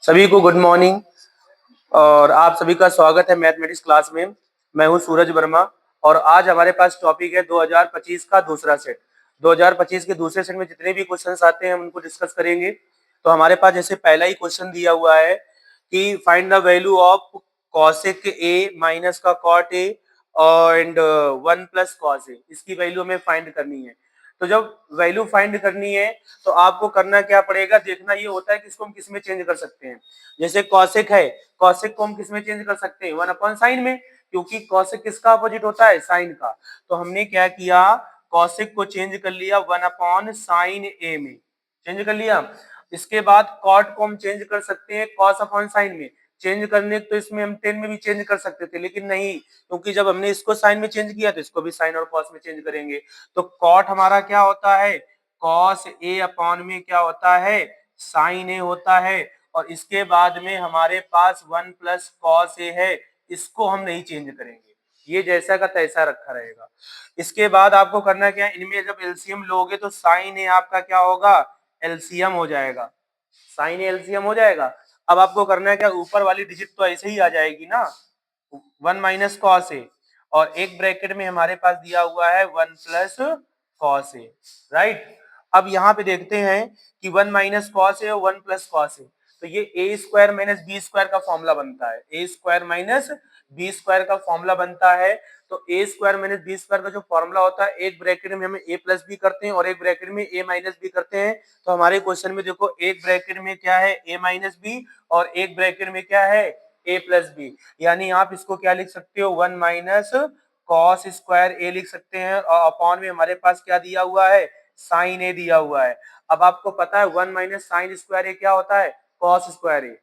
सभी को good morning और आप सभी का स्वागत है मैथमेटिक्स क्लास में। मैं हूं सूरज वर्मा और आज हमारे पास टॉपिक है 2025 का दूसरा सेट। 2025 के दूसरे सेट में जितने भी क्वेश्चंस आते हैं हम उनको डिस्कस करेंगे। तो हमारे पास जैसे पहला ही क्वेश्चन दिया हुआ है कि find the value of cosec A minus का cot A and 1 plus cos A, इसकी वैल्यू हमें फाइंड करनी है। तो जब वैल्यू फाइंड करनी है तो आपको करना क्या पड़ेगा, देखना ये होता है कि इसको हम किस में चेंज कर सकते हैं। जैसे कॉसेक है, कॉसेक को हम किस में चेंज कर सकते हैं, 1 अपॉन साइन में, क्योंकि कॉसेक किसका अपोजिट होता है, साइन का। तो हमने क्या किया, कॉसेक को चेंज कर लिया 1 अपॉन साइन ए में, चेंज कर लिया। इसके बाद कॉट को हम चेंज कर सकते हैं कॉस अपॉन साइन में, चेंज करने तो इसमें हम 10 में भी चेंज कर सकते थे, लेकिन नहीं, क्योंकि जब हमने इसको साइन में चेंज किया तो इसको भी साइन और कॉस में चेंज करेंगे। तो कॉट हमारा क्या होता है, कॉस ए अपॉन में क्या होता है, साइन ए होता है। और इसके बाद में हमारे पास 1 प्लस कॉस ए है, इसको हम नहीं चेंज करेंगे, ये जैसा का तैसा रखा रहेगा। इसके बाद आपको करना क्या है, इनमें जब एलसीएम लोगे तो साइन ए आपका क्या होगा, एलसीएम हो जाएगा, साइन एलसीएम हो जाएगा। अब आपको करना है क्या, ऊपर वाली डिजिट तो ऐसे ही आ जाएगी ना, 1 माइनस कॉस ए, और एक ब्रैकेट में हमारे पास दिया हुआ है 1 प्लस कॉस ए, राइट। अब यहाँ पे देखते हैं कि 1 माइनस कॉस ए और 1 प्लस कॉस ए, तो ये ए स्क्वायर माइनस बी स्क्वायर का फॉर्मूला बनता है, ए स्क्वायर माइनस बी स्क्वायर का फॉर्मूला बनता है। तो ए स्क्वायर माइनस बी स्क्वायर का जो फॉर्मूला होता है, एक ब्रैकेट में हम ए प्लस बी करते हैं और एक ब्रैकेट में ए माइनस बी करते हैं। तो हमारे क्वेश्चन में देखो, एक ब्रैकेट में क्या है, ए माइनस बी, और एक ब्रैकेट में क्या है, ए प्लस बी। यानी आप इसको क्या लिख सकते हो, 1 माइनस कॉस स्क्वायर ए लिख सकते हैं, और अपॉन में हमारे पास क्या दिया हुआ है, साइन ए दिया हुआ है। अब आपको पता है 1 माइनस साइन स्क्वायर ए क्या होता है, कॉस स्क्वायर ए।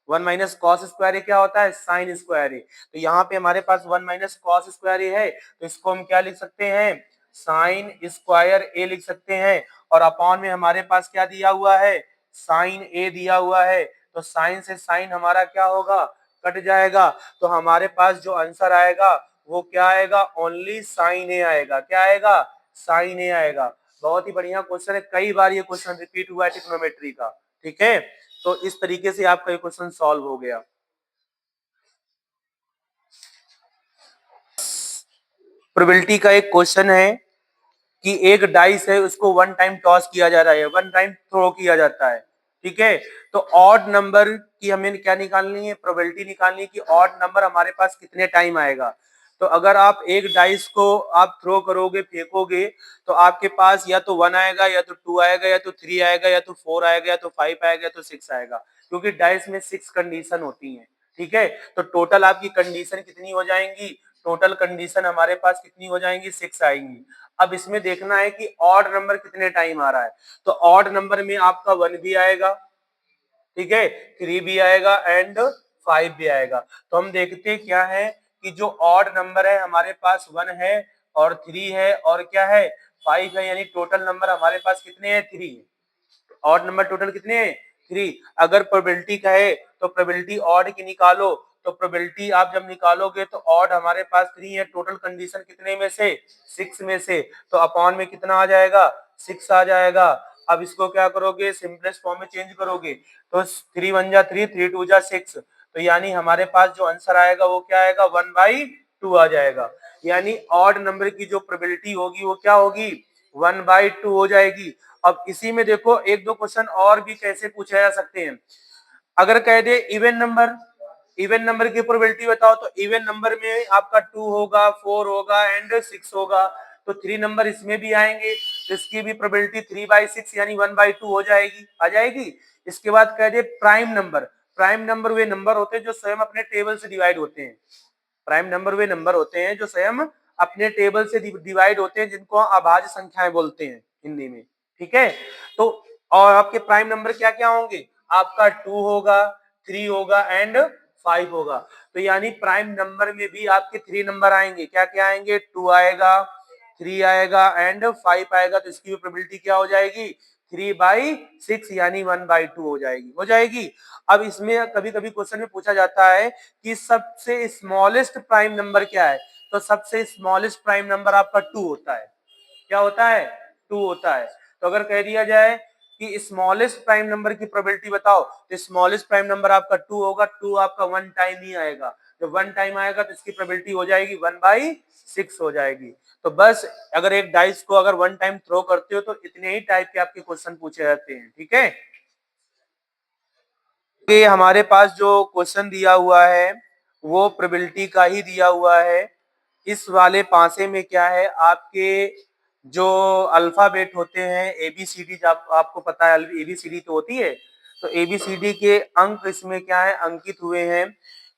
1 माइनस कॉस स्क्वायर ए क्या होता है, साइन स्क्वायर ए। तो यहाँ पे हमारे पास 1 माइनस कॉस स्क्वायर ए है, तो इसको हम क्या लिख सकते हैं, साइन स्क्वायर ए लिख सकते हैं। और अपॉन में हमारे पास क्या दिया हुआ है, साइन ए दिया हुआ है। तो साइन से साइन हमारा क्या होगा, कट जाएगा। तो हमारे पास जो आंसर आएगा वो क्या आएगा, ओनली साइन ए आएगा। क्या आएगा, साइन ए आएगा। बहुत ही बढ़िया क्वेश्चन है, कई बार ये क्वेश्चन रिपीट हुआ है ट्रिग्नोमेट्री का, ठीक है। तो इस तरीके से आपका ये क्वेश्चन सॉल्व हो गया। प्रोबेबिलिटी का एक क्वेश्चन है कि एक डाइस है, उसको 1 टाइम टॉस किया जा रहा है, 1 टाइम थ्रो किया जाता है, ठीक है। तो ऑड नंबर की हमें क्या निकालनी है, प्रोबेबिलिटी निकालनी है कि ऑड नंबर हमारे पास कितने टाइम आएगा। तो अगर आप एक डाइस को आप थ्रो करोगे, फेंकोगे, तो आपके पास या तो 1 आएगा, या तो 2 आएगा, या तो 3 आएगा, या तो 4 आएगा, या तो 5 आएगा, या तो 6 आएगा, क्योंकि डाइस में 6 कंडीशन होती हैं, ठीक है। तो टोटल आपकी कंडीशन कितनी हो जाएंगी, टोटल कंडीशन हमारे पास कितनी हो जाएंगी, 6 आएंगी। अब इसमें देखना है कि ऑड नंबर कितने टाइम आ रहा है। तो ऑड नंबर में आपका 1 भी आएगा, ठीक है, 3 भी आएगा एंड 5 भी आएगा। तो हम देखते क्या है कि जो ऑड नंबर है हमारे पास 1 है और 3 है और क्या है, 5 है, यानी टोटल नंबर हमारे पास कितने हैं, 3 है। ऑड नंबर टोटल कितने हैं, 3। अगर प्रोबेबिलिटी कहे तो प्रोबेबिलिटी ऑड की निकालो, तो प्रोबेबिलिटी आप जब निकालोगे तो ऑड हमारे पास 3 है, टोटल कंडीशन कितने में से, 6 में से। तो अपॉन में कितना आ जाएगा, 6 आ जाएगा। अब इसको क्या करोगे, सिंपलेस्ट फॉर्म में चेंज करोगे, तो 3 1 जा 3, 3 2 जा 6, तो यानी हमारे पास जो आंसर आएगा वो क्या आएगा, 1/2 आ जाएगा। यानी ऑड नंबर की जो प्रोबेबिलिटी होगी वो क्या होगी, 1/2 हो जाएगी। अब इसी में देखो एक दो क्वेश्चन और भी कैसे पूछे जा सकते हैं। अगर कह they even number, even number की प्रोबेबिलिटी बताओ, तो इवन नंबर में आपका 2 होगा, 4 होगा एंड 6 होगा, तो 3 नंबर इसमें भी आएंगे, तो इसकी भी प्रोबेबिलिटी 3/6 यानी 1/2 हो जाएगी, आ जाएगी। इसके बाद कह दे प्राइम नंबर, प्राइम नंबर वे नंबर होते हैं जो स्वयं अपने टेबल से डिवाइड होते हैं, प्राइम नंबर वे नंबर होते हैं जो स्वयं अपने टेबल से डिवाइड होते हैं, जिनको अभाज्य संख्याएं बोलते हैं हिंदी में, ठीक है। तो और आपके प्राइम नंबर क्या क्या होंगे, आपका 2 होगा, 3 होगा एंड 5 होगा। तो यानी प्राइम नंबर में भी आपके 3 नंबर आएंगे, क्या क्या आएंगे, 2 आएगा, 3 आएगा एंड 5 आएगा। तो इसकी भी प्रोबेबिलिटी क्या हो जाएगी, 3/6 यानी 1/2 हो जाएगी, हो जाएगी। अब इसमें कभी कभी क्वेश्चन में पूछा जाता है कि सबसे स्मॉलेस्ट प्राइम नंबर क्या है, तो सबसे स्मॉलेस्ट प्राइम नंबर आपका 2 होता है। क्या होता है, 2 होता है। तो अगर कह दिया जाए कि स्मॉलेस्ट प्राइम नंबर की प्रोबेबिलिटी बताओ, तो स्मॉलेस्ट प्राइम नंबर आपका 2 होगा, 2 आपका 1 टाइम ही आएगा, जब 1 टाइम आएगा तो इसकी प्रोबेबिलिटी हो जाएगी 1/6 हो जाएगी। तो बस अगर एक डाइस को अगर 1 टाइम थ्रो करते हो तो इतने ही टाइप के आपके क्वेश्चन पूछे जाते हैं, ठीक है। कि हमारे पास जो क्वेश्चन दिया हुआ है वो प्रोबेबिलिटी का ही दिया हुआ है। इस वाले पासे में क्या है, आपके जो अल्फाबेट होते हैं एबीसीडी, आपको पता है एबीसीडी तो होती है, तो एबीसीडी के अंक इसमें क्या है अंकित हुए हैं,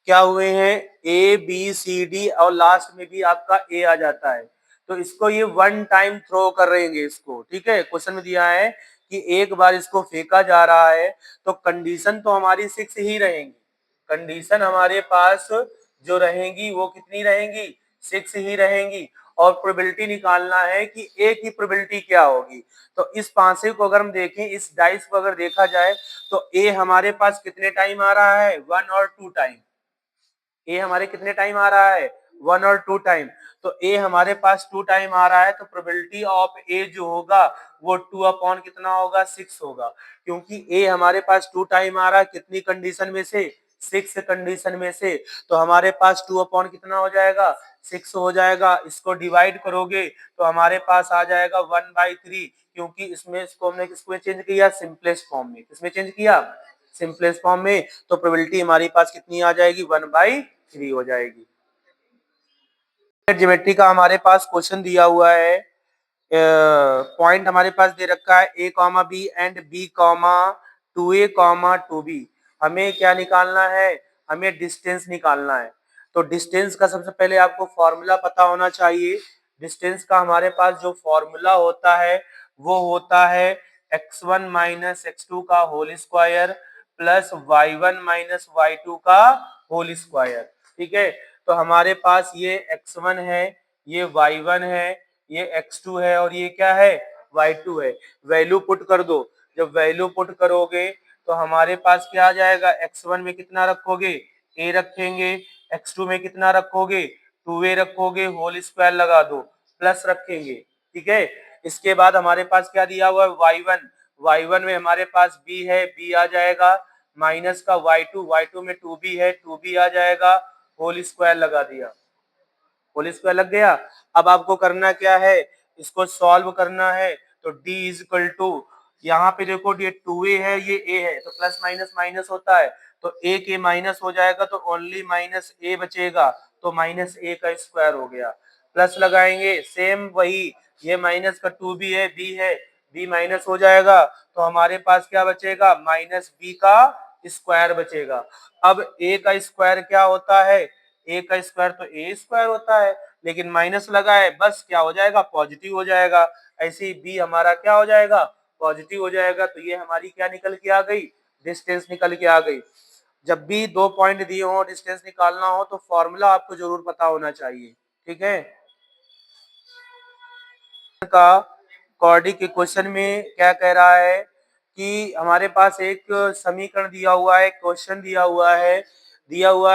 क्या हुए हैं ए बी सी डी, और लास्ट में भी आपका ए आ जाता है। तो इसको ये 1 टाइम थ्रो कर रहेंगे इसको, ठीक है। क्वेश्चन में दिया है कि एक बार इसको फेंका जा रहा है, तो कंडीशन तो हमारी 6 ही रहेंगी, कंडीशन हमारे पास जो रहेंगी वो कितनी रहेंगी, 6 ही रहेंगी। और प्रोबेबिलिटी निकालना है कि ए की प्रोबेबिलिटी क्या होगी। तो इस पांसे को अगर हम देखें, इस डाइस को अगर देखा जाए, तो ए हमारे पास कितने टाइम आ रहा है, 1 और 2 टाइम। ए हमारे कितने टाइम आ रहा है, 1 और 2 टाइम। तो ए हमारे पास 2 टाइम आ रहा है, तो प्रोबेबिलिटी ऑफ ए जो होगा वो 2 अपॉन कितना होगा, 6 होगा। क्योंकि ए हमारे पास 2 टाइम आ रहा है, कितनी कंडीशन में से, 6 कंडीशन में से। तो हमारे पास 2 अपॉन कितना हो जाएगा, 6 हो जाएगा। इसको डिवाइड करोगे तो हमारे पास आ जाएगा 1/3, क्योंकि इसमें इसको हमने किसमें चेंज किया, सिंपलेस्ट फॉर्म में। किसमें चेंज किया, सिंपलेस्ट फॉर्म में। तो प्रोबेबिलिटी हमारी पास कितनी आ जाएगी, 1/3 हो जाएगी। ज्योमेट्री का हमारे पास क्वेश्चन दिया हुआ है, पॉइंट हमारे पास दे रखा है A comma B and B comma 2a comma 2b। हमें क्या निकालना है, हमें डिस्टेंस निकालना है। तो डिस्टेंस का सबसे पहले आपको फॉर्मूला पता होना चाहिए। डिस्टेंस का हमारे पास जो फॉर्मूला होता है वो होता है x1 माइनस x2 का whole square plus y1 minus y2 का होल स्क्वायर, ठीक है। तो हमारे पास ये x1 है, ये y1 है, ये x2 है, और ये क्या है, y2 है। वैल्यू पुट कर दो। जब वैल्यू पुट करोगे तो हमारे पास क्या आ जाएगा, x1 में कितना रखोगे, a रखेंगे, x2 में कितना रखोगे, 2a रखोगे, होल स्क्वायर लगा दो, प्लस रखेंगे, ठीक है। इसके बाद हमारे पास क्या दिया हुआ है, y1, y1 में हमारे पास b है, b आ जाएगा, माइनस का y2, y2 में 2b है, 2b आ जाएगा, होल स्क्वायर लगा दिया, होल स्क्वायर लग गया। अब आपको करना क्या है, इसको सॉल्व करना है। तो d इज इक्वल टू, यहाँ पे देखो ये 2a है, ये a है, तो प्लस माइनस माइनस होता है, तो a के माइनस हो जाएगा, तो ओनली माइनस a बचेगा, तो माइनस a का स्क्वायर हो गया। प्लस लगाएंगे, सेम वही, ये माइनस का 2b है, b है, b माइनस हो जाएगा, तो हमारे पास क्या बचेगा, माइनस b का स्क्वायर बचेगा। अब a का स्क्वायर क्या होता है, ए का स्क्वायर तो ए स्क्वायर होता है, लेकिन माइनस लगा है, बस क्या हो जाएगा, पॉजिटिव हो जाएगा। ऐसे ही बी हमारा क्या हो जाएगा, पॉजिटिव हो जाएगा। तो ये हमारी क्या निकल के आ गई, डिस्टेंस निकल के आ गई। जब भी दो पॉइंट दिए हो, डिस्टेंस निकालना हो, तो फॉर्मूला आपको जरूर पता होना चाहिए, ठीक है। का कॉर्डी के क्वेश्चन में क्या कह रहा है कि हमारे पास एक समीकरण दिया हुआ है, क्वेश्चन दिया हुआ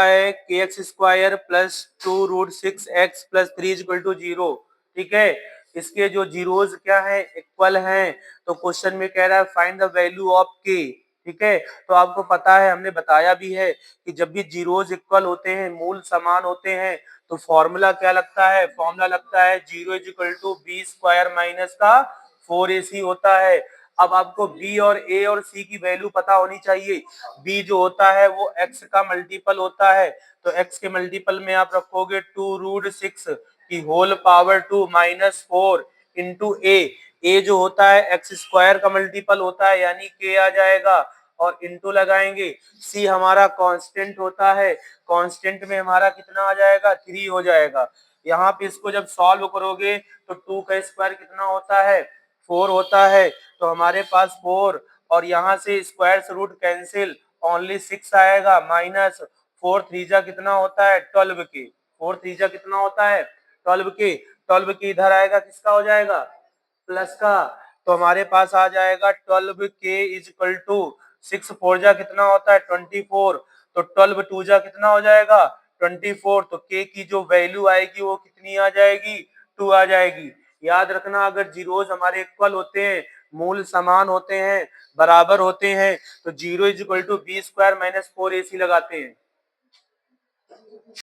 है के x square plus 2√6x plus 3 equal to 0, ठीक है। इसके जो जीरोज क्या है, इक्वल हैं। तो क्वेश्चन में कह रहा है फाइंड द वैल्यू ऑफ के, ठीक है। तो आपको पता है, हमने बताया भी है कि जब भी जीरोज इक्वल होते हैं, मूल समान होते हैं, तो फॉर्मूला क्या लगता है, फॉर्मूला लगता है 0 is equal to b square minus का 4ac होता है। अब आपको b और a और c की वैल्यू पता होनी चाहिए। b जो होता है वो x का मल्टीपल होता है, तो x के मल्टीपल में आप रखोगे 2√6 की whole power 2 minus 4 into a जो होता है एक्स स्क्वायर का मल्टीपल होता है, यानी k आ जाएगा, और इंटू लगाएंगे। c हमारा कांस्टेंट होता है, कांस्टेंट में हमारा कितना आ जाएगा, 3 हो जाएगा। यहाँ पे इसको जब सॉल्व करोगे तो 2 का स्क्वायर कितना होता है, 4 होता है, तो हमारे पास 4, और यहाँ से स्क्वायर से रूट कैंसिल, ओनली 6 आएगा, माइनस 4 3 कितना होता है, 12 के, 4 3 कितना होता है, 12 के, 12 के इधर आएगा, किसका हो जाएगा, प्लस का। तो हमारे पास आ जाएगा 12 के इज इक्वल टू 6 4 जा कितना होता है, 24, तो 12 2 जा कितना हो जाएगा, 24। तो के की जो वैल्यू आएगी वो कितनी आ जाएगी, 2 आ जाएगी। याद रखना, अगर जीरोस हमारे इक्वल होते हैं मूल समान होते हैं, बराबर होते हैं, तो 0 is equal to b square minus 4ac लगाते हैं।